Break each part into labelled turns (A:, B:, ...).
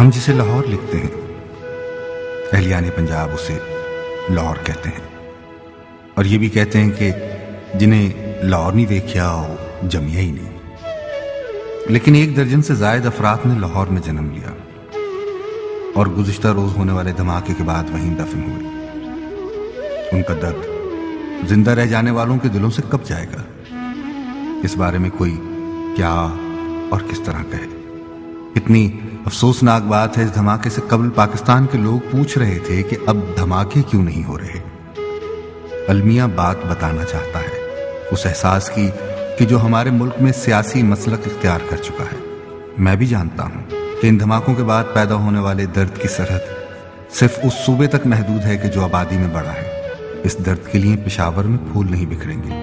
A: ہم جسے لاہور لکھتے ہیں، اہلیان پنجاب اسے لاہور کہتے ہیں، اور یہ بھی کہتے ہیں کہ جنہیں لاہور نہیں دیکھا وہ جمیا ہی نہیں۔ لیکن 1 درجن سے زائد افراد نے لاہور میں جنم لیا اور گزشتہ روز ہونے والے دھماکے کے بعد وہیں دفن ہوئے۔ ان کا درد زندہ رہ جانے والوں کے دلوں سے کب جائے گا؟ اس بارے میں کوئی کیا اور کس طرح کہے۔ اتنی افسوسناک بات ہے، اس دھماکے سے قبل پاکستان کے لوگ پوچھ رہے تھے کہ اب دھماکے کیوں نہیں ہو رہے۔ المیہ بات بتانا چاہتا ہے اس احساس کی کہ جو ہمارے ملک میں سیاسی مسلک اختیار کر چکا ہے۔ میں بھی جانتا ہوں کہ ان دھماکوں کے بعد پیدا ہونے والے درد کی سرحد صرف اس صوبے تک محدود ہے کہ جو آبادی میں بڑا ہے۔ اس درد کے لیے پشاور میں پھول نہیں بکھریں گے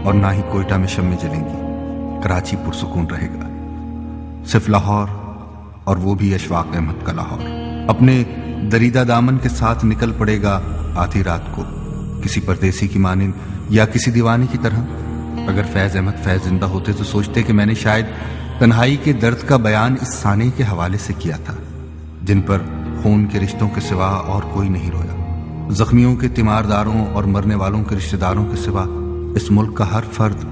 A: اور نہ ہی کوئٹہ میں شمیں جلیں گی۔ کراچی پرسکون رہے گا۔ صرف لاہور، اور وہ بھی اشفاق احمد کا لاہور، اپنے دریدہ دامن کے ساتھ نکل پڑے گا آدھی رات کو، کسی پردیسی کی مانند یا کسی دیوانے کی طرح۔ اگر فیض احمد فیض زندہ ہوتے تو سوچتے کہ میں نے شاید تنہائی کے درد کا بیان اس سانے کے حوالے سے کیا تھا، جن پر خون کے رشتوں کے سوا اور کوئی نہیں رویا، زخمیوں کے تیمارداروں اور مرنے والوں کے رشتہ داروں کے سوا اس ملک کا ہر فرد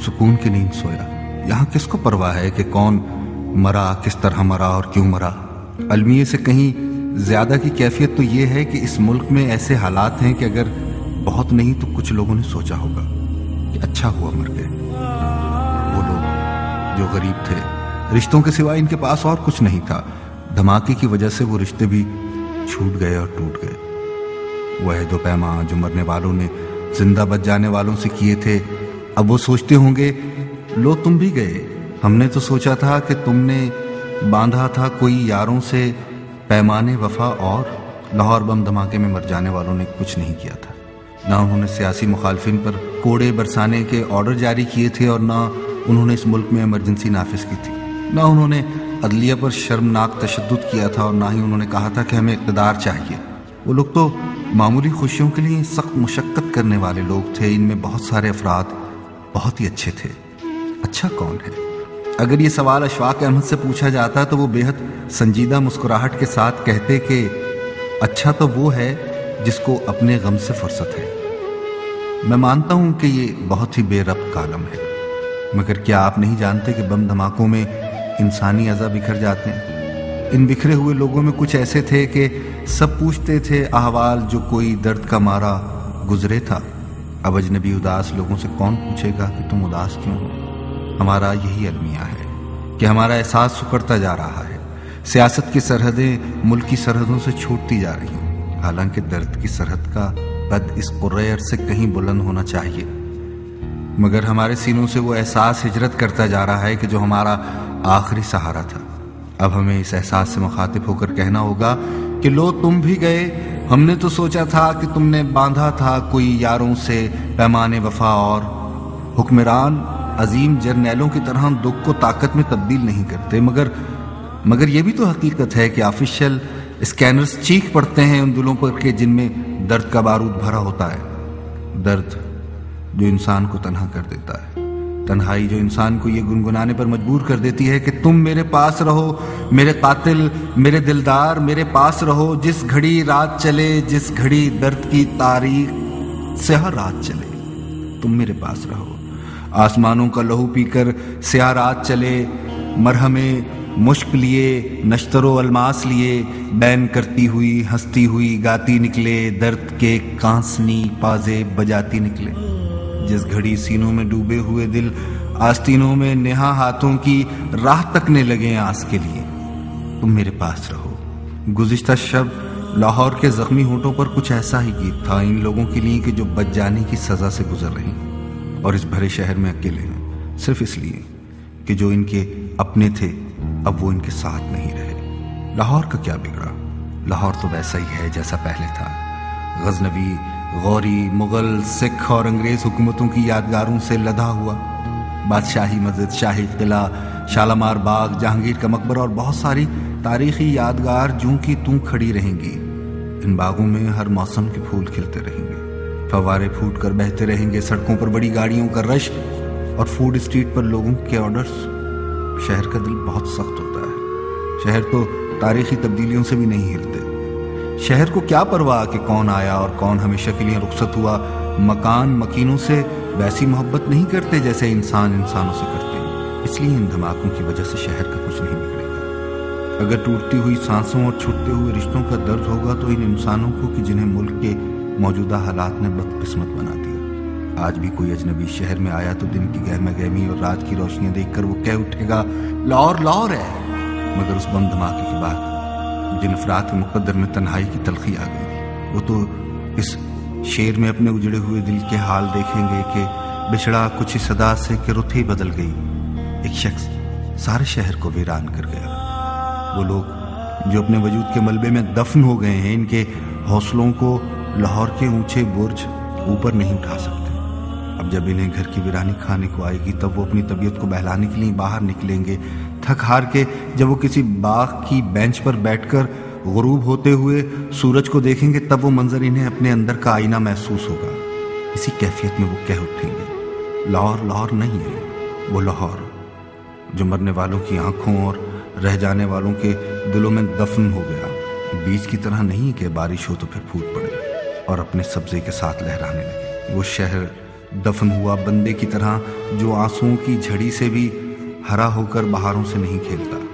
A: سکون کی نیند سویا۔ یہاں کس کو پرواہ ہے کہ کون مرا، کس طرح مرا اور کیوں مرا؟ المیے سے کہیں زیادہ کی کیفیت تو یہ ہے کہ اس ملک میں ایسے حالات ہیں کہ اگر بہت نہیں تو کچھ لوگوں نے سوچا ہوگا کہ اچھا ہوا مر گئے۔ وہ لوگ جو غریب تھے، رشتوں کے سوا ان کے پاس اور کچھ نہیں تھا، دھماکے کی وجہ سے وہ رشتے بھی چھوٹ گئے اور ٹوٹ گئے۔ وہ عہد و پیمان جو مرنے والوں نے زندہ بچ جانے والوں سے کیے تھے، اب وہ سوچتے ہوں گے لو تم بھی گئے، ہم نے تو سوچا تھا کہ تم نے باندھا تھا کوئی یاروں سے پیمانے وفا، اور لاہور بم دھماکے میں مر جانے والوں نے کچھ نہیں کیا تھا۔ نہ انہوں نے سیاسی مخالفین پر کوڑے برسانے کے آرڈر جاری کیے تھے، اور نہ انہوں نے اس ملک میں ایمرجنسی نافذ کی تھی، نہ انہوں نے عدلیہ پر شرمناک تشدد کیا تھا، اور نہ ہی انہوں نے کہا تھا کہ ہمیں اقتدار چاہیے۔ وہ لوگ تو معمولی خوشیوں کے لیے سخت مشقت کرنے والے لوگ تھے۔ ان میں بہت سارے افراد بہت ہی اچھے تھے۔ اچھا کون ہے؟ اگر یہ سوال اشفاق احمد سے پوچھا جاتا تو وہ بے حد سنجیدہ مسکراہٹ کے ساتھ کہتے کہ اچھا تو وہ ہے جس کو اپنے غم سے فرصت ہے۔ میں مانتا ہوں کہ یہ بہت ہی بے ربط کالم ہے، مگر کیا آپ نہیں جانتے کہ بم دھماکوں میں انسانی اعضا بکھر جاتے ہیں؟ ان بکھرے ہوئے لوگوں میں کچھ ایسے تھے کہ سب پوچھتے تھے احوال، جو کوئی درد کا مارا گزرے تھا۔ اب اجنبی اداس لوگوں سے کون پوچھے گا کہ تم اداس کیوں ہو؟ ہمارا یہی المیہ ہے کہ ہمارا احساس سکڑتا جا رہا ہے۔ سیاست کی سرحدیں ملک کی سرحدوں سے چھوٹتی جا رہی ہیں، حالانکہ درد کی سرحد کا قد اس قرۂ ارض سے کہیں بلند ہونا چاہیے، مگر ہمارے سینوں سے وہ احساس ہجرت کرتا جا رہا ہے کہ جو ہمارا آخری سہارا تھا۔ اب ہمیں اس احساس سے مخاطب ہو کر کہنا ہوگا کہ لو تم بھی گئے، ہم نے تو سوچا تھا کہ تم نے باندھا تھا کوئی یاروں سے پیمانے وفا، اور حکمران عظیم جرنیلوں کی طرح دکھ کو طاقت میں تبدیل نہیں کرتے، مگر یہ بھی تو حقیقت ہے کہ آفیشل اسکینرز چیخ پڑتے ہیں ان دلوں پر کہ جن میں درد کا بارود بھرا ہوتا ہے۔ درد جو انسان کو تنہا کر دیتا ہے، تنہائی جو انسان کو یہ گنگنانے پر مجبور کر دیتی ہے کہ تم میرے پاس رہو، میرے قاتل، میرے دلدار، میرے پاس رہو، جس گھڑی رات چلے، جس گھڑی درد کی تاریخ سیاہ رات چلے، تم میرے پاس رہو۔ آسمانوں کا لہو پی کر سیاہ رات چلے، مرہم مشک لیے، نشتر و الماس لیے، بین کرتی ہوئی، ہنستی ہوئی گاتی نکلے، درد کے کانسنی پازے بجاتی نکلے۔ جس گھڑی سینوں میں ڈوبے ہوئے دل آستینوں میں نہا ہاتھوں کی راہ تکنے لگے آس کے لیے، تم میرے پاس رہو۔ گزشتہ شب لاہور کے زخمی ہونٹوں پر کچھ ایسا ہی گیت تھا ان لوگوں کے لیے کہ جو بچ جانے کی سزا سے گزر رہے ہیں اور اس بھرے شہر میں اکیلے ہیں، صرف اس لیے کہ جو ان کے اپنے تھے اب وہ ان کے ساتھ نہیں رہے۔ لاہور کا کیا بگڑا؟ لاہور تو ویسا ہی ہے جیسا پہلے تھا۔ غزنوی، غوری، مغل، سکھ اور انگریز حکومتوں کی یادگاروں سے لدا ہوا۔ بادشاہی مسجد، شاہی قلعہ، شالامار باغ، جہانگیر کا مقبرہ اور بہت ساری تاریخی یادگار جوں کی توں کھڑی رہیں گی۔ ان باغوں میں ہر موسم کے پھول کھلتے رہیں گے، فوارے پھوٹ کر بہتے رہیں گے، سڑکوں پر بڑی گاڑیوں کا رش اور فوڈ اسٹریٹ پر لوگوں کے آرڈرز۔ شہر کا دل بہت سخت ہوتا ہے، شہر تو تاریخی تبدیلیوں سے بھی نہیں ہلتے۔ شہر کو کیا پرواہ کہ کون آیا اور کون ہمیشہ کے لیے رخصت ہوا، مکان مکینوں سے ویسی محبت نہیں کرتے جیسے انسان انسانوں سے کرتے ہیں۔ اس لیے ان دھماکوں کی وجہ سے شہر کا کچھ نہیں بگڑے گا۔ اگر ٹوٹتی ہوئی سانسوں اور چھوٹتے ہوئے رشتوں کا درد ہوگا تو ان انسانوں کو کہ جنہیں ملک کے موجودہ حالات نے بدقسمت بنا دیا۔ آج بھی کوئی اجنبی شہر میں آیا تو دن کی گہما گہمی اور رات کی روشنیاں دیکھ کر وہ کہہ اٹھے گا لاہور لاہور ہے۔ مگر اس بم دھماکے کے بعد جن افراد کے مقدر میں تنہائی کی تلخی آ گئی، وہ تو اس شیر میں اپنے اجڑے ہوئے دل کے حال دیکھیں گے کہ بچھڑا کچھ ہی صدا سے کہ رت ہی بدل گئی، ایک شخص سارے شہر کو ویران کر گیا۔ وہ لوگ جو اپنے وجود کے ملبے میں دفن ہو گئے ہیں، ان کے حوصلوں کو لاہور کے اونچے برج اوپر نہیں اٹھا سکتے۔ اب جب انہیں گھر کی ویرانی کھانے کو آئے گی تب وہ اپنی طبیعت کو بہلانے کے لیے باہر نکلیں گے۔ تھک ہار کے جب وہ کسی باغ کی بینچ پر بیٹھ کر غروب ہوتے ہوئے سورج کو دیکھیں گے تب وہ منظر انہیں اپنے اندر کا آئینہ محسوس ہوگا۔ اسی کیفیت میں وہ کہہ اٹھیں گے لاہور لاہور نہیں ہے، وہ لاہور جو مرنے والوں کی آنکھوں اور رہ جانے والوں کے دلوں میں دفن ہو گیا، بیج کی طرح نہیں کہ بارش ہو تو پھر پھوٹ پڑے اور اپنے سبزے کے ساتھ لہرانے لگے۔ وہ شہر دفن ہوا بندے کی طرح جو آنسوؤں کی جھڑی سے بھی ہرا ہو کر بہاروں سے نہیں کھیلتا۔